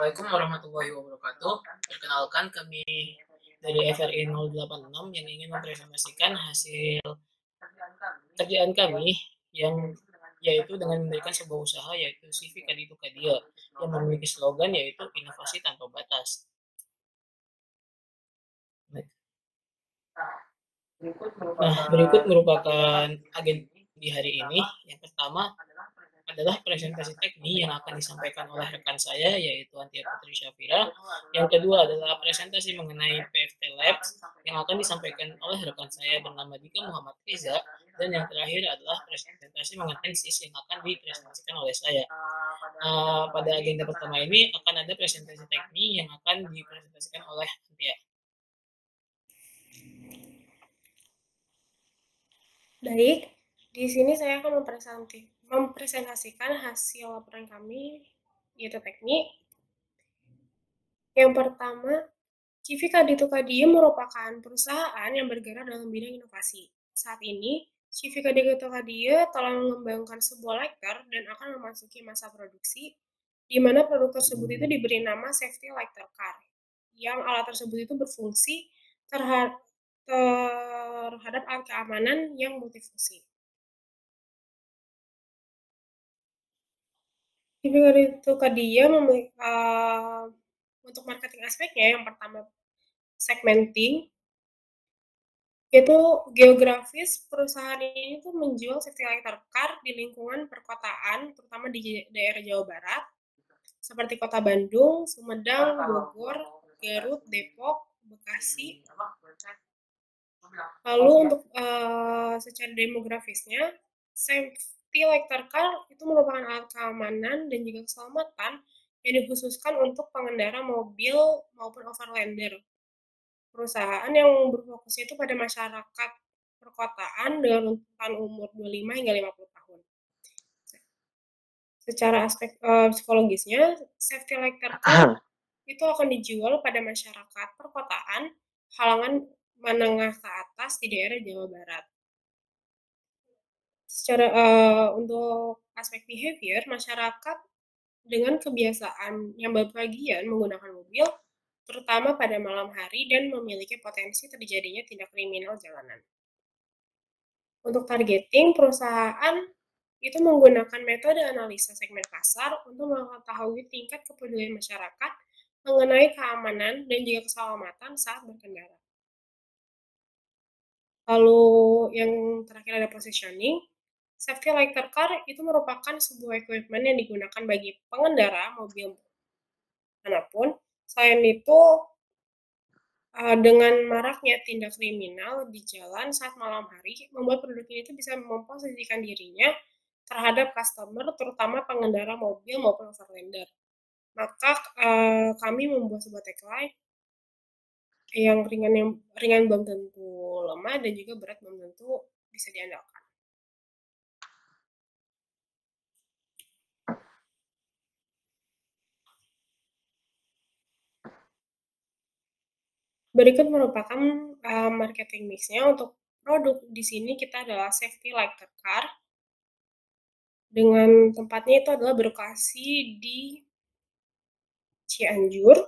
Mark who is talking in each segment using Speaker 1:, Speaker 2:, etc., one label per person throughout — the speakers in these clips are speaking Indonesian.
Speaker 1: Assalamualaikum warahmatullahi wabarakatuh. Perkenalkan kami dari FRI 086 yang ingin mempresentasikan hasil kerjaan kami yang yaitu dengan mendirikan sebuah usaha yaitu CV Kaditu Kadia yang memiliki slogan yaitu inovasi tanpa batas. Nah, berikut merupakan agenda di hari ini. Yang pertama adalah presentasi teknik yang akan disampaikan oleh rekan saya yaitu Antia Putri Syafira. Yang kedua adalah presentasi mengenai PFT Labs yang akan disampaikan oleh rekan saya bernama Dika Muhammad Riza. Dan yang terakhir adalah presentasi mengenai SIS yang akan dipresentasikan oleh saya. Pada agenda pertama ini akan ada presentasi teknik yang akan dipresentasikan oleh Antia.
Speaker 2: Baik, di sini saya akan mempresentasikan hasil laporan kami, yaitu teknik. Yang pertama, CV Kaditu Kadia merupakan perusahaan yang bergerak dalam bidang inovasi. Saat ini, CV Kaditu Kadia telah mengembangkan sebuah lighter dan akan memasuki masa produksi, di mana produk tersebut itu diberi nama Safety Lighter Car, yang alat tersebut itu berfungsi terhadap alat keamanan yang multifungsi. CV Kaditu Kadia untuk marketing aspeknya yang pertama segmenting, yaitu geografis perusahaan ini tuh menjual safety lighter car di lingkungan perkotaan, terutama di daerah Jawa Barat, seperti Kota Bandung, Sumedang, Bogor, Garut, Depok, Bekasi. Lalu untuk secara demografisnya, safety lighter car itu merupakan alat keamanan dan juga keselamatan yang dikhususkan untuk pengendara mobil maupun overlander. Perusahaan yang berfokus itu pada masyarakat perkotaan dengan rentan umur 25 hingga 50 tahun. Secara aspek psikologisnya, safety lighter car itu akan dijual pada masyarakat perkotaan, kalangan menengah ke atas di daerah Jawa Barat. Secara untuk aspek behavior, masyarakat dengan kebiasaan yang berpergian menggunakan mobil, terutama pada malam hari dan memiliki potensi terjadinya tindak kriminal jalanan. Untuk targeting, perusahaan itu menggunakan metode analisa segmen pasar untuk mengetahui tingkat kepedulian masyarakat mengenai keamanan dan juga keselamatan saat berkendara. Lalu yang terakhir ada positioning. Safety lighter car itu merupakan sebuah equipment yang digunakan bagi pengendara mobil manapun. Selain itu, dengan maraknya tindak kriminal di jalan saat malam hari, membuat penduduk ini bisa memposisikan dirinya terhadap customer, terutama pengendara mobil maupun overlander. Maka kami membuat sebuah tagline yang ringan belum tentu lemah dan juga berat belum tentu bisa diandalkan. Berikut merupakan marketing mix-nya. Untuk produk di sini kita adalah safety lighter car dengan tempatnya itu adalah berlokasi di Cianjur.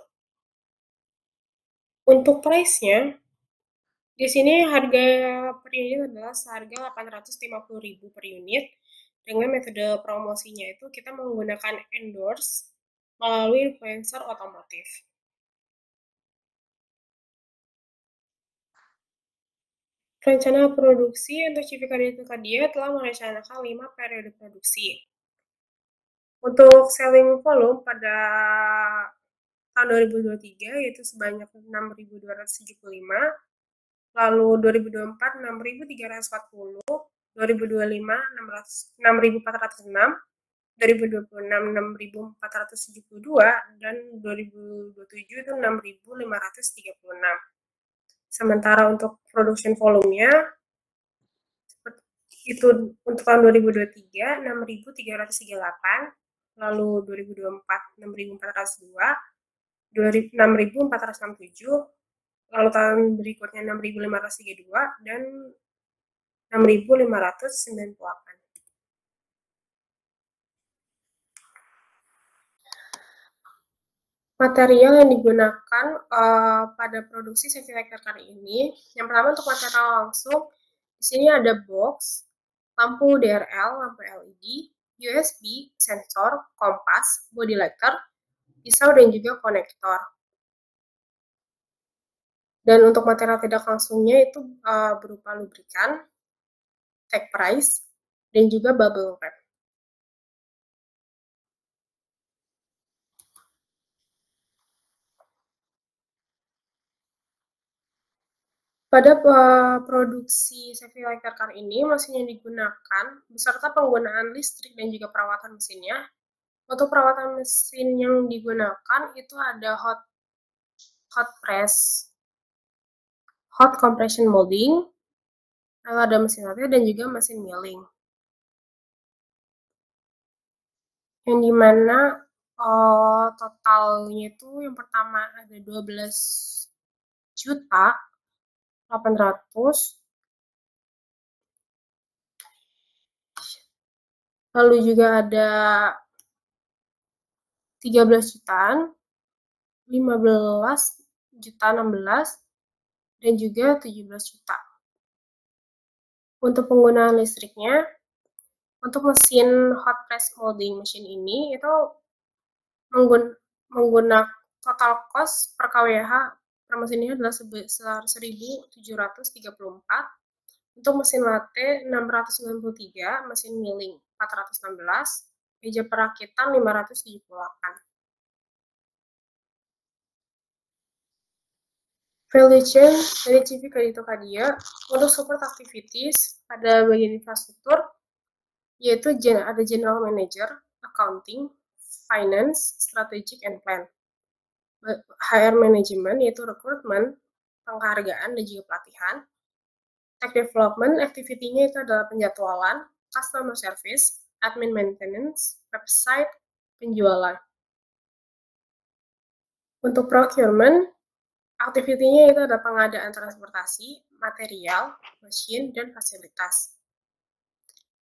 Speaker 2: Untuk price-nya di sini harga per unit adalah seharga 850.000 per unit. Dengan metode promosinya itu kita menggunakan endorse melalui influencer otomotif. Rencana produksi untuk CV Kaditu Kadia telah merencanakan 5 periode produksi. Untuk selling volume pada tahun 2023 yaitu sebanyak 6.275, lalu 2024 6.340, 2025 6.406, 2026 6.472, dan 2027 itu 6.536. Sementara untuk production volume-nya itu untuk tahun 2023 6.338, lalu 2024 6.402, 6.467, lalu tahun berikutnya 6.532 dan 6.598. Material yang digunakan pada produksi safety lighter car ini, yang pertama untuk material langsung, di sini ada box, lampu DRL, lampu LED, USB, sensor, kompas, body lighter, pisau dan juga konektor. Dan untuk material tidak langsungnya itu berupa lubrikan, tag price, dan juga bubble wrap. Pada produksi safety lighter car ini, mesin yang digunakan beserta penggunaan listrik dan juga perawatan mesinnya. Untuk perawatan mesin yang digunakan itu ada hot press, hot compression molding, lalu ada mesin latih dan juga mesin milling. Yang dimana totalnya itu yang pertama ada 12.800.000, lalu juga ada 13 jutaan, 15 juta 16, dan juga 17 juta. Untuk penggunaan listriknya, untuk mesin hot press molding mesin ini itu menggunakan total cost per kWh per mesin ini adalah sebesar 1.734. Untuk mesin latte 693, mesin milling 416, meja perakitan 578. Value chain dari CV Kredito Kadia untuk support activities pada bagian infrastruktur yaitu ada General Manager, Accounting, Finance, Strategic and Plan. HR Management yaitu Recruitment, penghargaan dan juga pelatihan. Tech Development, activity-nya itu adalah penjadwalan, Customer Service, Admin Maintenance, Website, penjualan. Untuk Procurement, activity-nya itu ada pengadaan transportasi, material, mesin, dan fasilitas.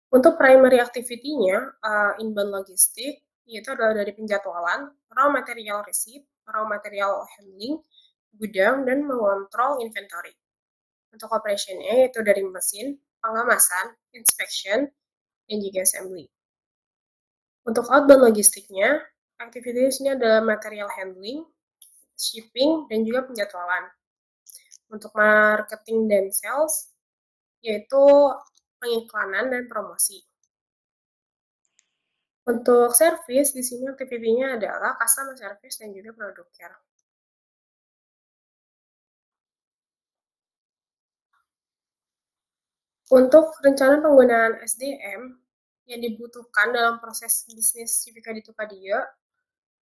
Speaker 2: Untuk primary activity-nya, inbound logistik, yaitu adalah dari penjadwalan, raw material receipt, raw material handling, gudang, dan mengontrol inventory. Untuk operation-nya yaitu dari mesin, pengemasan, inspection, dan juga assembly. Untuk outbound logistiknya, aktivitasnya adalah material handling, shipping, dan juga penjadwalan. Untuk marketing dan sales, yaitu pengiklanan dan promosi. Untuk service, di sini aktivitinya adalah customer service dan juga product care. Untuk rencana penggunaan SDM yang dibutuhkan dalam proses bisnis CV Kredito Kadia,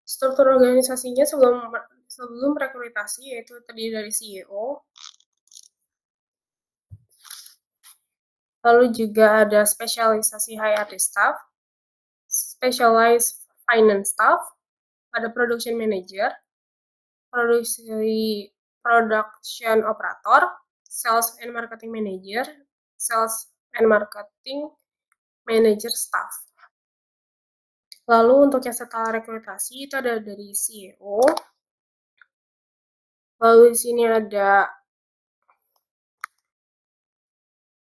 Speaker 2: struktur organisasinya sebelum rekrutasi yaitu terdiri dari CEO, lalu juga ada spesialisasi HRD staff, specialized finance staff, ada production manager, production operator, sales and marketing manager, sales and marketing manager staff. Lalu untuk yang setelah rekrutasi itu ada dari CEO, lalu di sini ada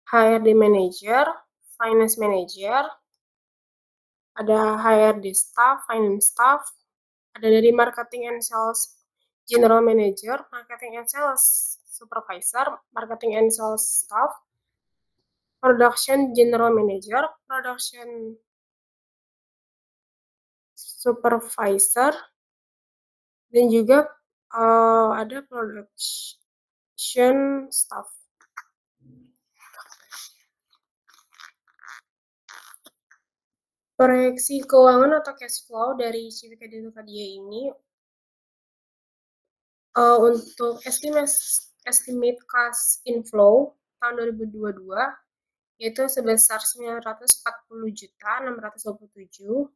Speaker 2: HRD manager, finance manager, ada HRD staff, finance staff, ada dari marketing and sales general manager, marketing and sales supervisor, marketing and sales staff, production general manager, production supervisor, dan juga ada production staff. Proyeksi keuangan atau cash flow dari CV Kredito Kadia ini untuk estimate cash inflow tahun 2022 yaitu sebesar 940.627.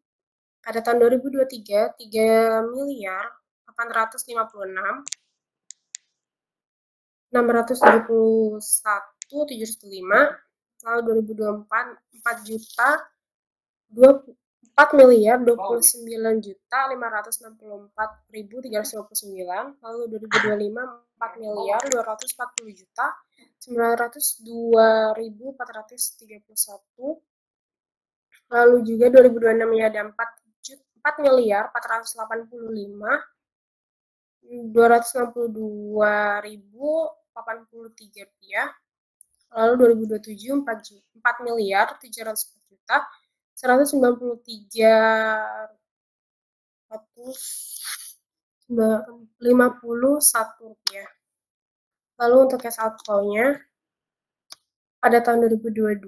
Speaker 2: Pada tahun 2023 3.856.671.705. Lalu 2024 4.020.000. 4.029.564.329. Lalu 2025 4.240.402.431. Lalu juga 2026 ya ada 4.465.262.083 Lalu 2027 4.454.191. Lalu untuk cash outflow-nya pada tahun 2022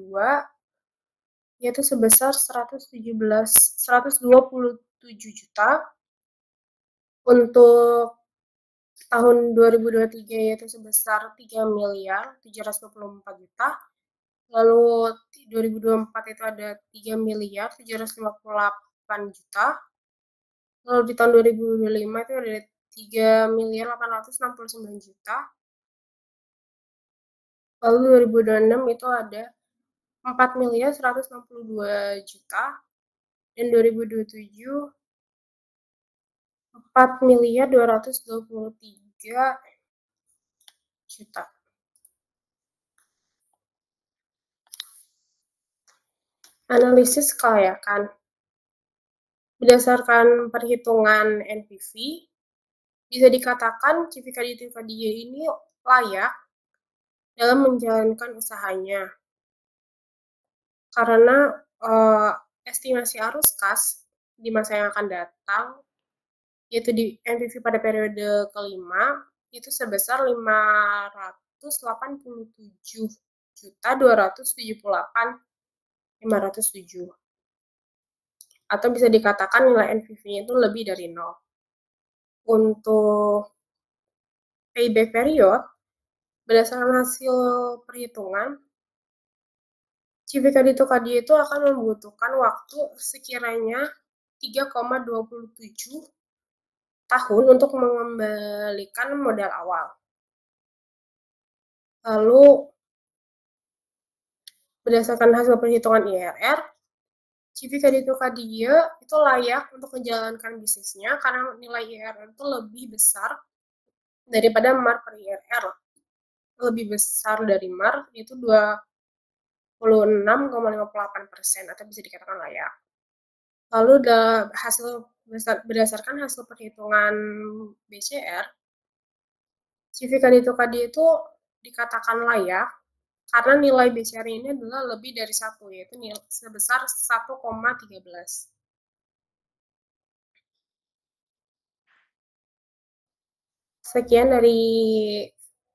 Speaker 2: yaitu sebesar 127 juta. Untuk tahun 2023 yaitu sebesar 3.724 juta. Lalu 2024 itu ada 3.758 juta. Lalu di tahun 2025 itu ada 3.869 juta. Lalu 2026 itu ada 4.162 juta. Dan 2027 4.223 juta. Analisis kelayakan. Berdasarkan perhitungan NPV, bisa dikatakan Civica di Dia ini layak dalam menjalankan usahanya. Karena estimasi arus kas di masa yang akan datang, yaitu di NPV pada periode kelima, itu sebesar 587.278.507. Atau bisa dikatakan nilai NPV-nya itu lebih dari 0. Untuk payback period, berdasarkan hasil perhitungan, Civica di Dia itu akan membutuhkan waktu sekiranya 3,27 tahun untuk mengembalikan modal awal. Lalu, berdasarkan hasil perhitungan IRR, Civica di Dia itu layak untuk menjalankan bisnisnya karena nilai IRR itu lebih besar daripada MAR per IRR. Lebih besar dari MAR itu 26,58% atau bisa dikatakan layak. Lalu berdasarkan hasil perhitungan BCR, Civica di Dia itu dikatakan layak karena nilai BCR ini adalah lebih dari 1, yaitu sebesar 1,13. Sekian dari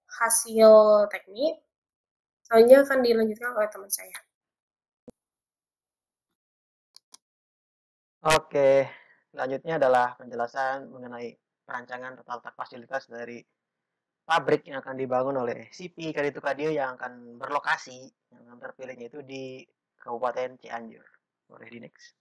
Speaker 2: hasil teknik. Selanjutnya akan dilanjutkan oleh teman saya.
Speaker 3: Oke, selanjutnya adalah penjelasan mengenai perancangan tata letak fasilitas dari pabrik yang akan dibangun oleh CP Kaditu Kadio yang akan berlokasi, yang terpilihnya itu di Kabupaten Cianjur. Boleh di next.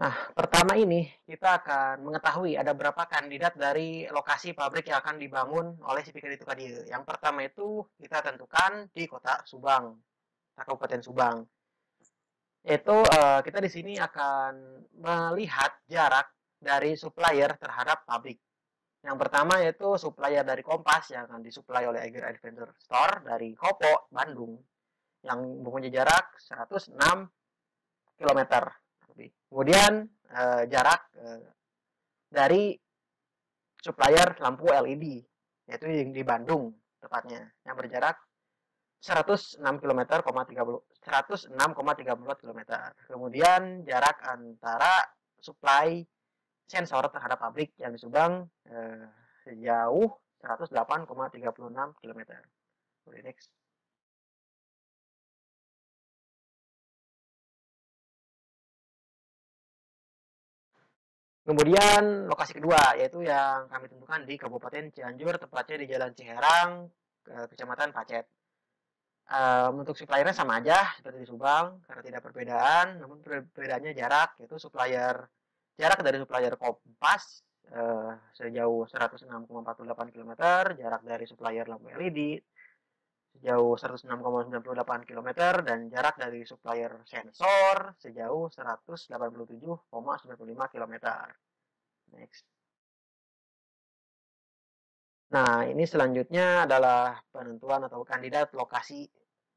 Speaker 3: Nah, pertama ini kita akan mengetahui ada berapa kandidat dari lokasi pabrik yang akan dibangun oleh CP Kaditu Kadio. Yang pertama itu kita tentukan di Kota Subang, Kabupaten Subang. Itu kita di sini akan melihat jarak dari supplier terhadap pabrik. Yang pertama yaitu supplier dari Kompas yang akan disuplai oleh Eiger Adventure Store dari Kopo, Bandung, yang mempunyai jarak 106 km. Kemudian jarak dari supplier lampu LED, yaitu yang di Bandung tepatnya, yang berjarak 106,34 km. Kemudian jarak antara supply sensor terhadap pabrik yang di Subang sejauh 108,36 km. Next. Kemudian lokasi kedua yaitu yang kami tentukan di Kabupaten Cianjur, tepatnya di Jalan Ciherang, Kecamatan Pacet. Untuk suppliernya sama aja seperti di Subang karena tidak perbedaan, namun perbedaannya jarak, yaitu jarak dari supplier Kompas sejauh 106,48 km, jarak dari supplier lampu LED sejauh 106,98 km dan jarak dari supplier sensor sejauh 187,95 km. Next. Nah, ini selanjutnya adalah penentuan atau kandidat lokasi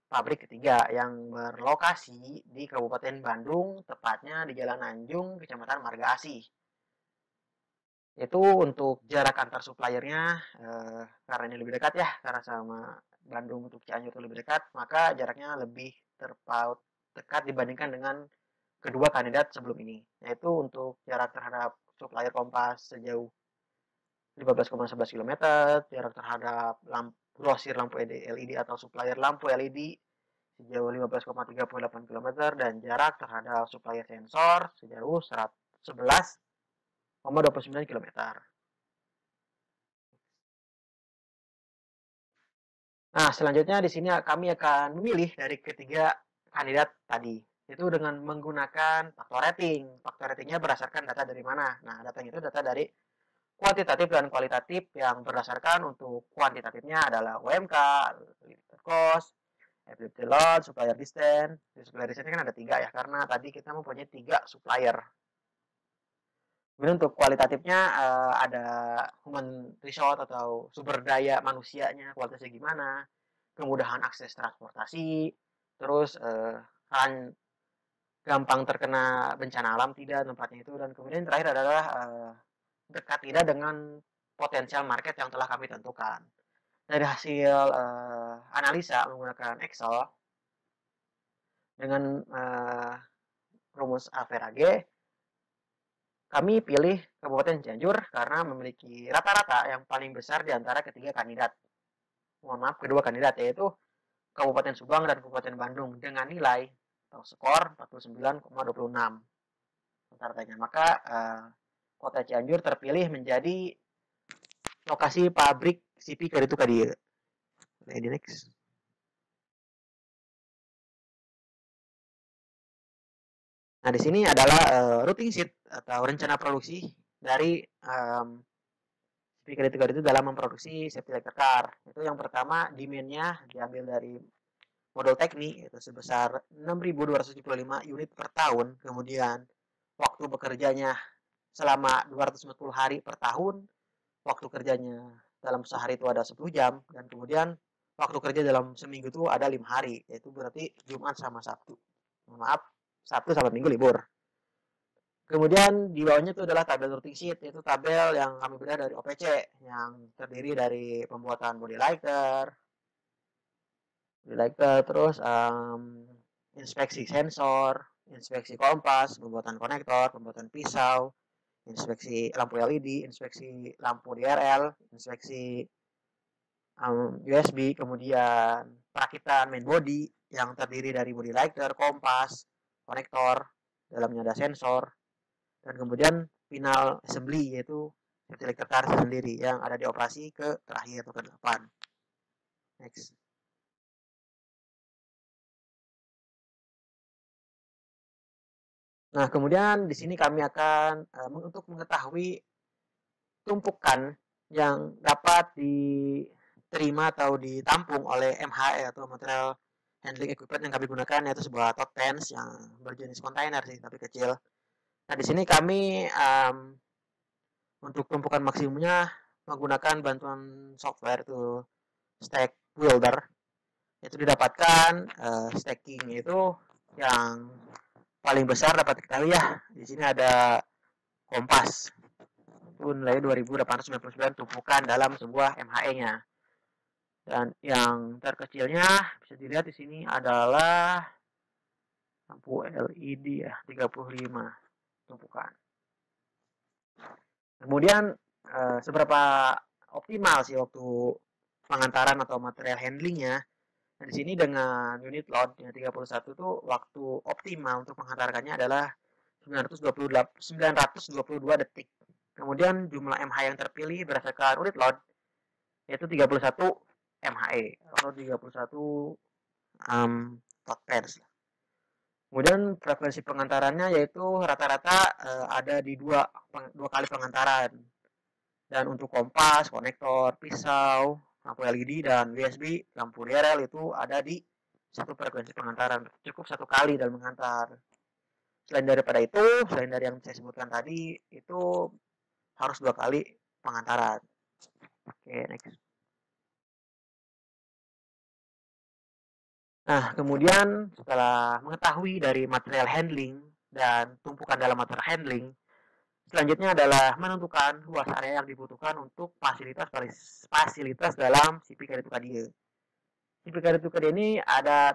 Speaker 3: pabrik ketiga yang berlokasi di Kabupaten Bandung, tepatnya di Jalan Anjung, Kecamatan Marga Asih. Itu untuk jarak antar suppliernya, karena ini lebih dekat ya, karena sama Bandung untuk Cianjur itu lebih dekat, maka jaraknya lebih terpaut dekat dibandingkan dengan kedua kandidat sebelum ini, yaitu untuk jarak terhadap supplier Kompas sejauh 15,11 km, jarak terhadap grosir lampu LED atau supplier lampu LED sejauh 15,38 km, dan jarak terhadap supplier sensor sejauh 11,29 km. Nah, selanjutnya di sini kami akan memilih dari ketiga kandidat tadi, itu dengan menggunakan faktor rating. Faktor ratingnya berdasarkan data dari mana? Nah, datanya itu data dari kuantitatif dan kualitatif, yang berdasarkan untuk kuantitatifnya adalah UMK, cost, FDP load, supplier distance. Di supplier distance kan ada 3 ya, karena tadi kita mempunyai 3 supplier. Kemudian untuk kualitatifnya ada human resource atau sumber daya manusianya, kualitasnya gimana, kemudahan akses transportasi, terus gampang terkena bencana alam tidak tempatnya itu, dan kemudian terakhir adalah dekat tidak dengan potensial market yang telah kami tentukan. Dari hasil analisa menggunakan Excel dengan rumus average, kami pilih Kabupaten Cianjur karena memiliki rata-rata yang paling besar di antara ketiga kandidat. Kedua kandidat, yaitu Kabupaten Subang dan Kabupaten Bandung dengan nilai atau skor 49,26 rata-ratanya. Maka Kota Cianjur terpilih menjadi lokasi pabrik CP Kaditu Kadieu. Next. Nah, di sini adalah routing sheet atau rencana produksi dari CP Kaditu Kadieu dalam memproduksi safety electric car. Itu yang pertama, demand-nya diambil dari model teknik, itu sebesar 6.275 unit per tahun. Kemudian waktu bekerjanya selama 240 hari per tahun, waktu kerjanya dalam sehari itu ada 10 jam, dan kemudian waktu kerja dalam seminggu itu ada 5 hari, yaitu berarti Jumat sama Sabtu. Maaf, Sabtu sama Minggu libur. Kemudian di bawahnya itu adalah tabel routing sheet, yaitu tabel yang kami beli dari OPC, yang terdiri dari pembuatan body lighter, terus inspeksi sensor, inspeksi kompas, pembuatan konektor, pembuatan pisau, inspeksi lampu LED, inspeksi lampu DRL, inspeksi USB, kemudian perakitan main body yang terdiri dari body lighter, kompas, konektor, dalamnya ada sensor, dan kemudian final assembly, yaitu safety electric car sendiri yang ada di operasi ke terakhir atau ke-8. Next. Nah, kemudian di sini kami akan untuk mengetahui tumpukan yang dapat diterima atau ditampung oleh MHE atau material handling equipment yang kami gunakan, yaitu sebuah tote pens yang berjenis kontainer sih, tapi kecil. Nah, di sini kami untuk tumpukan maksimumnya menggunakan bantuan software itu Stack Builder. Itu didapatkan stacking itu yang paling besar dapat diketahui ya. Di sini ada kompas. Itu nilai 2.899 tumpukan dalam sebuah MHE-nya. Dan yang terkecilnya bisa dilihat di sini adalah lampu LED ya, 35 tumpukan. Kemudian seberapa optimal sih waktu pengantaran atau material handlingnya? Nah, di sini dengan unit load yang 31 itu waktu optimal untuk menghantarkannya adalah 922 detik. Kemudian jumlah MH yang terpilih berdasarkan unit load yaitu 31 MHE atau 31 tote pens. Kemudian frekuensi pengantarannya yaitu rata-rata ada di dua kali pengantaran. Dan untuk kompas, konektor, pisau, lampu LED dan USB, lampu DRL itu ada di satu frekuensi pengantaran, cukup satu kali dalam mengantar. Selain daripada itu, selain dari yang saya sebutkan tadi, itu harus 2 kali pengantaran. Oke, next. Nah, kemudian setelah mengetahui dari material handling dan tumpukan dalam material handling, selanjutnya adalah menentukan luas area yang dibutuhkan untuk fasilitas dalam CP Karitukadia. CP Karitukadia ini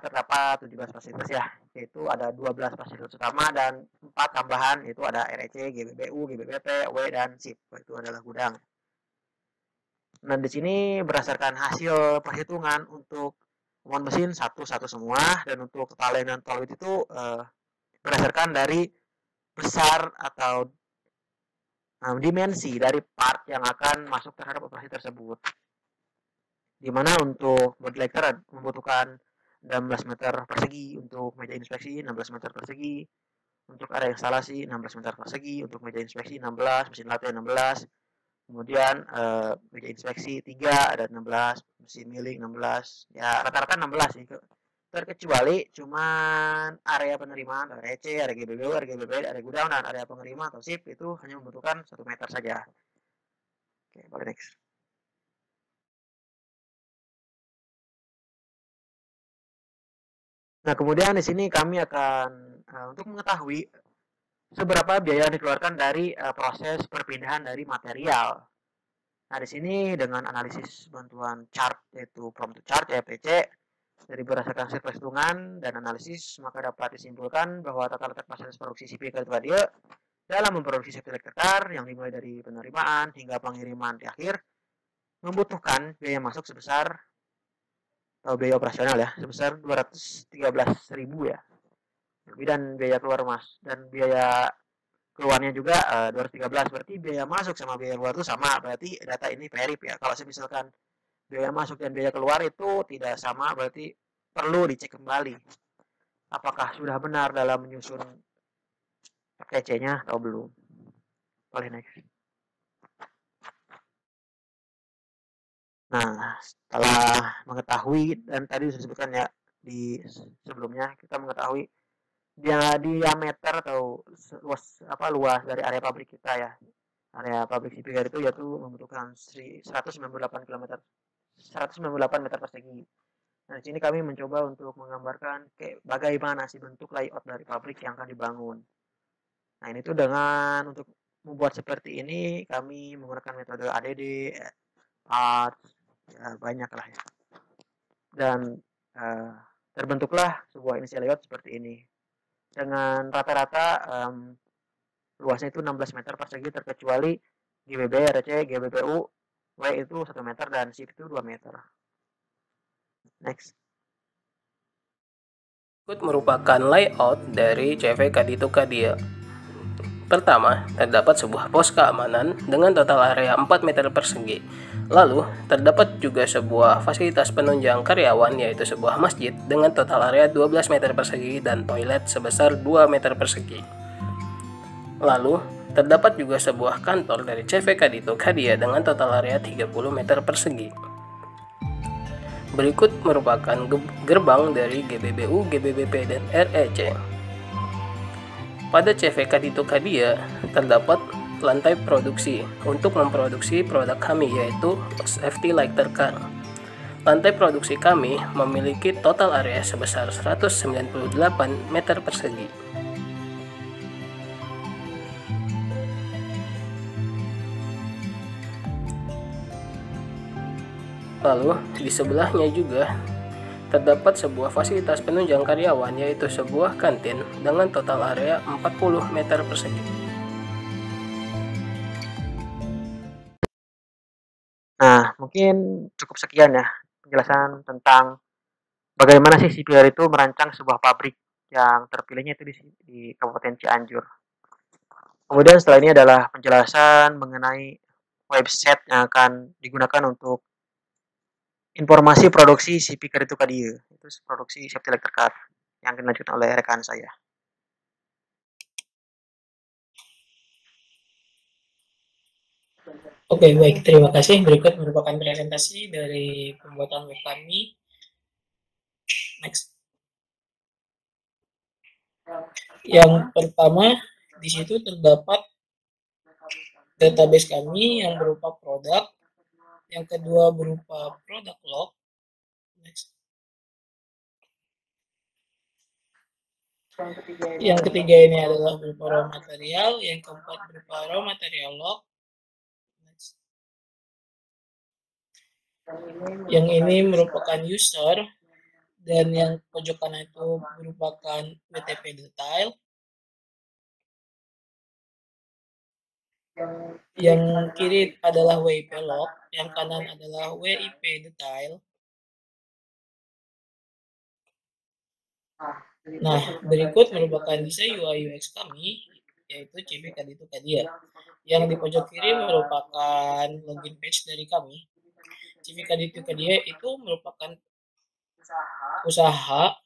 Speaker 3: terdapat 17 fasilitas ya, yaitu ada 12 fasilitas utama dan 4 tambahan, yaitu ada REC, GBBU, GBBP, W, dan SIP, itu adalah gudang. Nah, di sini berdasarkan hasil perhitungan untuk kemampuan mesin satu semua, dan untuk total dan total width itu berdasarkan dari besar atau dimensi dari part yang akan masuk terhadap operasi tersebut. Dimana untuk body lighter membutuhkan 16 meter persegi, untuk meja inspeksi 16 meter persegi, untuk area instalasi 16 meter persegi, untuk meja inspeksi 16, mesin latihan 16, kemudian meja inspeksi 3 ada 16, mesin milling 16, ya rata-rata 16 sih, terkecuali cuman area penerimaan, area C, area GBBU, area GBB, area gudang, dan area pengerima atau SIP itu hanya membutuhkan 1 meter saja. Oke, boleh next. Nah, kemudian di sini kami akan untuk mengetahui seberapa biaya yang dikeluarkan dari proses perpindahan dari material. Nah, di sini dengan analisis bantuan chart, yaitu from to chart, PC, dari berdasarkan hasil perhitungan dan analisis, maka dapat disimpulkan bahwa total kapasitas produksi CP Karitukadia dalam memproduksi safety electric car yang dimulai dari penerimaan hingga pengiriman di akhir membutuhkan biaya masuk sebesar, atau biaya operasional ya, sebesar 213.000 ya. Lebih dan biaya keluar dan biaya keluarnya juga 213, berarti biaya masuk sama biaya keluar itu sama, berarti data ini verif ya. Kalau misalkan biaya masuk dan biaya keluar itu tidak sama, berarti perlu dicek kembali apakah sudah benar dalam menyusun PC-nya atau belum. Boleh next. Nah, setelah mengetahui, dan tadi disebutkan ya di sebelumnya, kita mengetahui diameter atau luas dari area pabrik kita ya. Area pabrik CP itu yaitu membutuhkan 198 meter persegi. Nah, di sini kami mencoba untuk menggambarkan bagaimana sih bentuk layout dari pabrik yang akan dibangun. Nah, ini tuh dengan untuk membuat seperti ini kami menggunakan metode ADD, ART, ya, banyak lah ya. Dan terbentuklah sebuah inisial layout seperti ini. Dengan rata-rata luasnya itu 16 meter persegi terkecuali GBB, RC, GBPU, W itu 1 meter dan SIP itu 2 meter. Next.
Speaker 4: Berikut merupakan layout dari CV Karitukadia. Pertama, terdapat sebuah pos keamanan dengan total area 4 meter persegi. Lalu, terdapat juga sebuah fasilitas penunjang karyawan, yaitu sebuah masjid dengan total area 12 meter persegi dan toilet sebesar 2 meter persegi. Lalu, terdapat juga sebuah kantor dari CV Karitukadia dengan total area 30 meter persegi. Berikut merupakan gerbang dari GBBU, GBBP, dan REC. Pada CV Karitukadia terdapat lantai produksi untuk memproduksi produk kami, yaitu safety lighter car. Lantai produksi kami memiliki total area sebesar 198 meter persegi. Lalu di sebelahnya juga terdapat sebuah fasilitas penunjang karyawan, yaitu sebuah kantin dengan total area 40 meter persegi.
Speaker 3: Nah, mungkin cukup sekian ya penjelasan tentang bagaimana sih CPR itu merancang sebuah pabrik yang terpilihnya itu di Kabupaten Cianjur. Kemudian setelah ini adalah penjelasan mengenai website yang akan digunakan untuk informasi produksi CP Karitukadia, itu produksi safety electric car yang dilanjutkan oleh rekan saya.
Speaker 1: Oke, baik. Terima kasih. Berikut merupakan presentasi dari pembuatan web kami. Next. Yang pertama, di situ terdapat database kami yang berupa produk. Yang kedua berupa produk log. Next. Yang ketiga ini adalah berupa raw material. Yang keempat berupa raw material log. Next. Yang ini merupakan user, dan yang pojok kanan itu merupakan WTP detail. Yang kiri adalah WIP log, yang kanan adalah WIP detail. Nah, berikut merupakan desain UI UX kami, yaitu CV Kaditu Kadia. Yang di pojok kiri merupakan login page dari kami. CV Kaditu Kadia itu merupakan usaha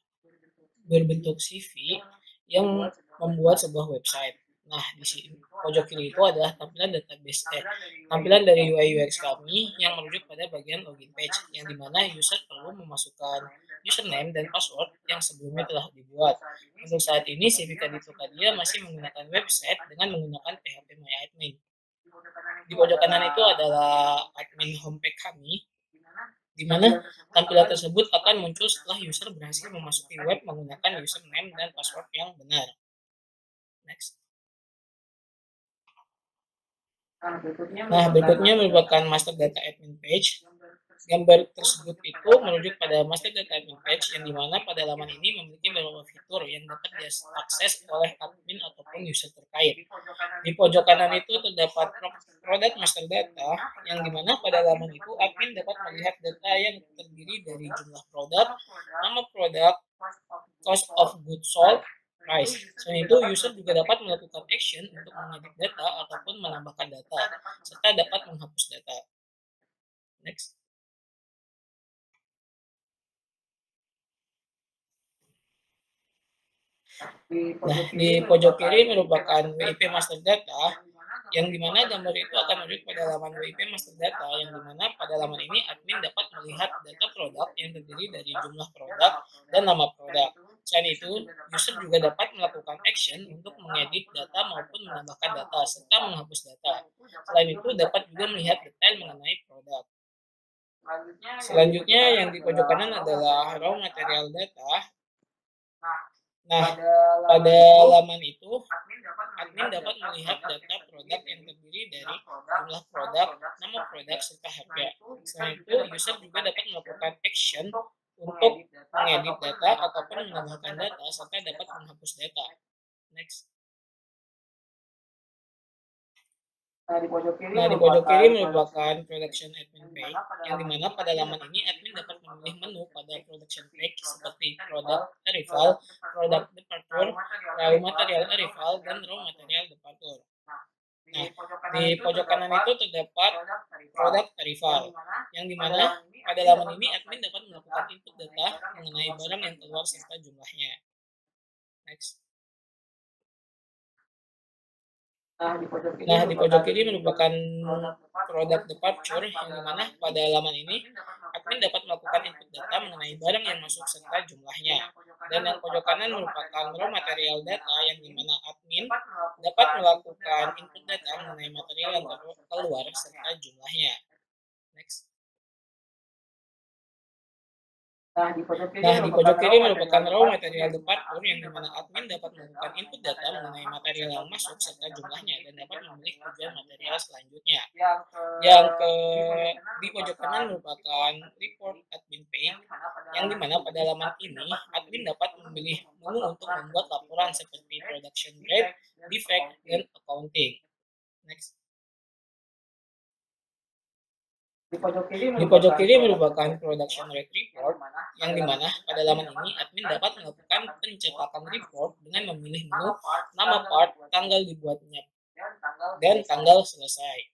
Speaker 1: berbentuk CV yang membuat sebuah website. Nah, di sini pojok kiri itu adalah tampilan database tampilan dari UI UX kami yang merujuk pada bagian login page, yang dimana user perlu memasukkan username dan password yang sebelumnya telah dibuat. Untuk saat ini, CV Kaditu Kadia masih menggunakan website dengan menggunakan PHP MyAdmin. Di pojok kanan itu adalah admin homepage kami, di mana tampilan tersebut akan muncul setelah user berhasil memasuki web menggunakan username dan password yang benar. Next. Nah, berikutnya merupakan master data admin page. Gambar tersebut itu merujuk pada master data admin page, yang dimana pada laman ini memiliki beberapa fitur yang dapat diakses oleh admin ataupun user terkait. Di pojok kanan itu terdapat produk master data, yang dimana pada laman itu admin dapat melihat data yang terdiri dari jumlah produk, nama produk, cost of goods sold, price. Selain itu, user juga dapat melakukan action untuk mengedit data ataupun menambahkan data, serta dapat menghapus data. Next. Nah, di pojok kiri merupakan WIP master data, yang dimana gambar itu akan merujuk pada laman WIP master data, yang dimana pada laman ini admin dapat melihat data produk yang terdiri dari jumlah produk dan nama produk. Selain itu, user juga dapat melakukan action untuk mengedit data maupun menambahkan data, serta menghapus data. Selain itu, dapat juga melihat detail mengenai produk. Selanjutnya, yang di pojok kanan adalah raw material data. Nah, pada laman itu, admin dapat melihat data produk yang terdiri dari jumlah produk, nama produk, serta harga. Selain itu, user juga dapat melakukan action untuk mengedit data ataupun menambahkan data, serta dapat menghapus data. Next. Nah, di pojok kiri merupakan production admin page, yang dimana pada laman ini admin dapat memilih menu pada production page seperti product arrival, product departure, raw material arrival, dan raw material departure. Nah, di pojok kanan itu terdapat product arrival, yang dimana pada laman ini admin dapat melakukan input data mengenai barang yang keluar serta jumlahnya. Next. Nah, di pojok kiri merupakan produk departure, yang dimana pada laman ini admin dapat melakukan input data mengenai barang yang masuk serta jumlahnya. Dan yang pojok kanan merupakan raw material data, yang dimana admin dapat melakukan input data mengenai material yang keluar serta jumlahnya. Next. Nah, di pojok kiri merupakan raw material departure, yang dimana admin dapat melakukan input data mengenai material yang masuk serta jumlahnya dan dapat memilih tujuan material selanjutnya. Di pojok kanan merupakan report admin page, yang dimana pada laman ini admin dapat memilih menu untuk membuat laporan seperti production rate, defect, dan accounting. Next. Di pojok kiri merupakan production rate report, yang dimana pada laman ini admin dapat melakukan pencetakan report dengan memilih menu, nama part, tanggal dibuatnya, dan tanggal selesai.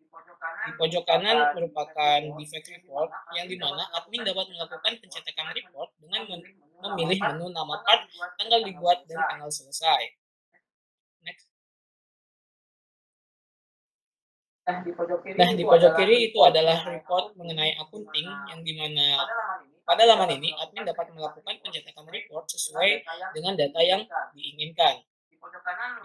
Speaker 1: Di pojok kanan merupakan defect report, yang dimana admin dapat melakukan pencetakan report dengan memilih menu, nama part, tanggal dibuat, dan tanggal selesai. Next. Nah, di pojok kiri itu adalah report mengenai akunting yang dimana pada laman ini admin dapat melakukan pencetakan report sesuai dengan data yang diinginkan.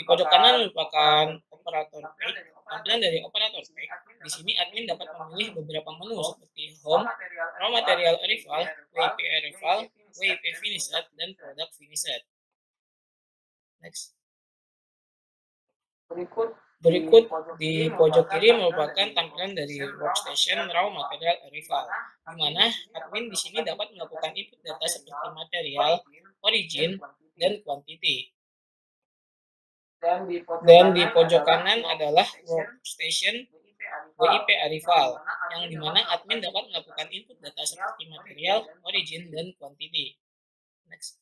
Speaker 1: Di pojok kanan merupakan operator page, tampilan dari operator page. Di sini admin dapat memilih beberapa menu seperti home, raw material arrival, WIP arrival, WIP finished, dan product finished. Next. Berikut di pojok kiri merupakan tampilan dari workstation raw material arrival, di mana admin di sini dapat melakukan input data seperti material, origin, dan quantity. Dan di pojok kanan adalah workstation WIP arrival, yang dimana admin dapat melakukan input data seperti material, origin, dan quantity. Next.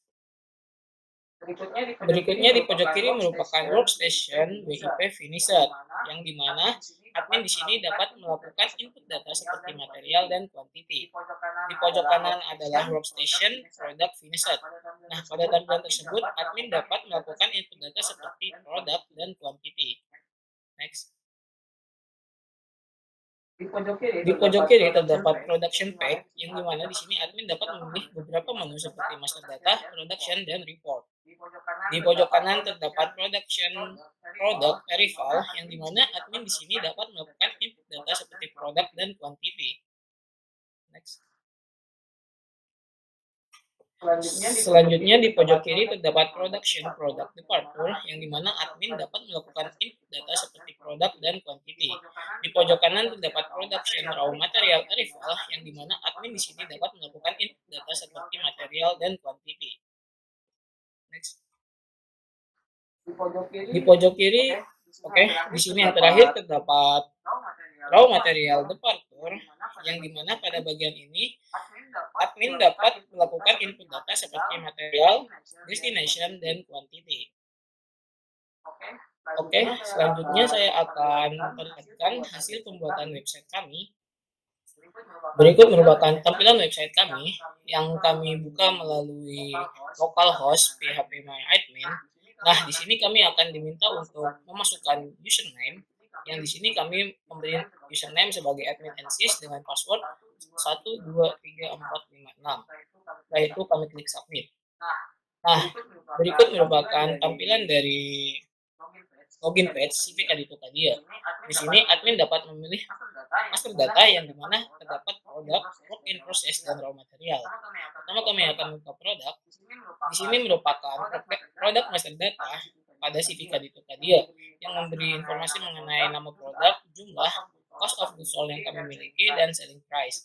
Speaker 1: Berikutnya di pojok kiri merupakan workstation WIP finished, yang dimana admin di sini dapat melakukan input data seperti material dan quantity. Di pojok kanan adalah workstation product finished. Nah, pada tampilan tersebut admin dapat melakukan input data seperti product dan quantity. Next. Di pojok kiri terdapat production page, yang dimana di sini admin dapat memilih beberapa menu seperti master data, production, dan report. Di pojok kanan terdapat production product arrival, yang dimana admin di sini dapat melakukan input data seperti product dan quantity. Next. Selanjutnya di pojok kiri terdapat production product departure, yang dimana admin dapat melakukan input data seperti product dan quantity. Di pojok kanan terdapat production raw material arrival, yang dimana admin di sini dapat melakukan input data seperti material dan quantity. Next. Di pojok kiri, di sini yang terakhir terdapat raw material departure, yang dimana pada bagian ini admin dapat melakukan input data seperti material, destination, dan quantity. Selanjutnya saya akan memperlihatkan hasil pembuatan website kami. Berikut merupakan tampilan website kami yang kami buka melalui localhost phpMyAdmin. Nah, di sini kami akan diminta untuk memasukkan username, yang di sini kami memberi username sebagai admin nsys dengan password 123456. Setelah itu kami klik submit. Nah, berikut merupakan tampilan dari login page CV Kadito Kadia. Di sini admin dapat memilih master data, yang dimana terdapat produk, work in process, dan raw material. Pertama kami akan membuka produk. Di sini merupakan produk master data pada CV Kadito Kadia yang memberi informasi mengenai nama produk, jumlah, cost of goods sold yang kami miliki, dan selling price.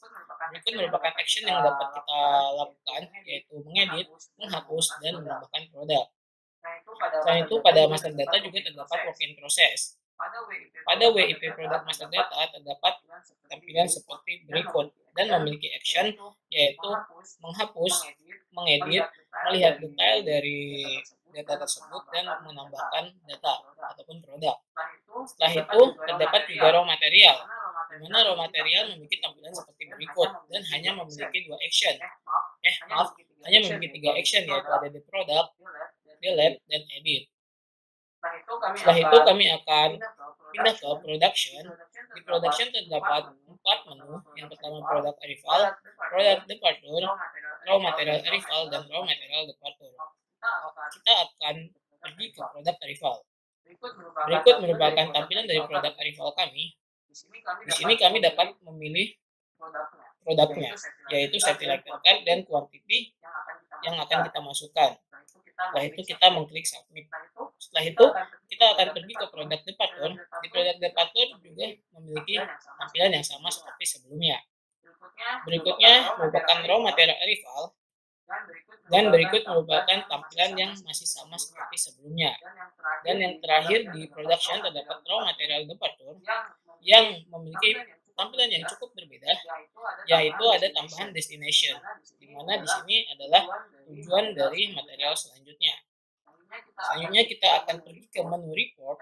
Speaker 1: Berikut merupakan action yang dapat kita lakukan, yaitu mengedit, menghapus, dan menambahkan produk. Selain itu, pada master data juga terdapat work in process. Pada WIP produk master data terdapat tampilan seperti berikut dan memiliki action, yaitu menghapus, mengedit, melihat detail dari data tersebut, dan menambahkan data ataupun produk. Setelah itu, terdapat juga raw material, di mana raw material memiliki tampilan seperti berikut dan hanya memiliki dua action. Hanya memiliki tiga action, yaitu ada di produk, delete, dan edit. Setelah itu kami akan pindah ke production. Di production terdapat 4 menu. Yang pertama product arrival, product departure, raw material arrival, dan raw material departure. Kita akan pergi ke product arrival. Berikut merupakan tampilan dari product arrival kami. Di sini kami dapat memilih produknya, yaitu safety letter card dan quantity yang akan kita masukkan. Setelah itu kita mengklik submit. Setelah itu kita akan pergi ke produk departure. Di produk departure juga memiliki tampilan yang sama seperti sebelumnya. Berikutnya merupakan raw material arrival, dan berikut merupakan tampilan yang masih sama seperti sebelumnya. Dan yang terakhir di production terdapat raw material departure yang memiliki tampilan yang cukup berbeda, yaitu ada tambahan destination, di mana di sini adalah tujuan dari material selanjutnya. Selanjutnya kita akan pergi ke menu report,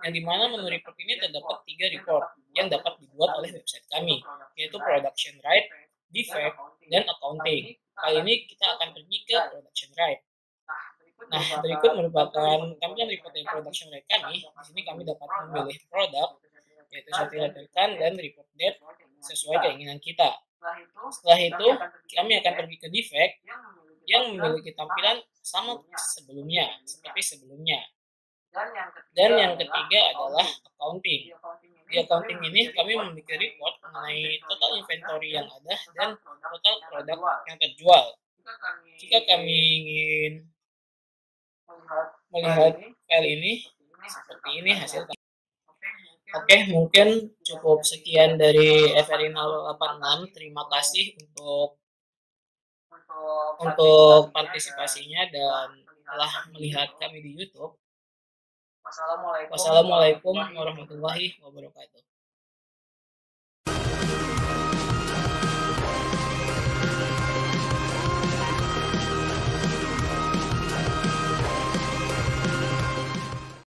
Speaker 1: yang dimana menu report ini terdapat 3 report yang dapat dibuat oleh website kami, yaitu production right, defect, dan accounting. Kali ini kita akan pergi ke production right. Nah, berikut merupakan tampilan report dari production right kami. Di sini kami dapat memilih produk, yaitu Shafira Turkan dan report date sesuai keinginan kita. Setelah itu, kami akan pergi ke defect yang memiliki tampilan sama seperti sebelumnya. Dan yang ketiga adalah accounting. Di accounting ini kami memiliki report mengenai total inventory yang ada dan total produk yang terjual. Jika kami ingin melihat file ini, seperti ini hasil. Oke, mungkin cukup sekian dari FRI 086. Terima kasih untuk partisipasinya dan telah melihat kami di YouTube. Wassalamualaikum warahmatullahi wabarakatuh.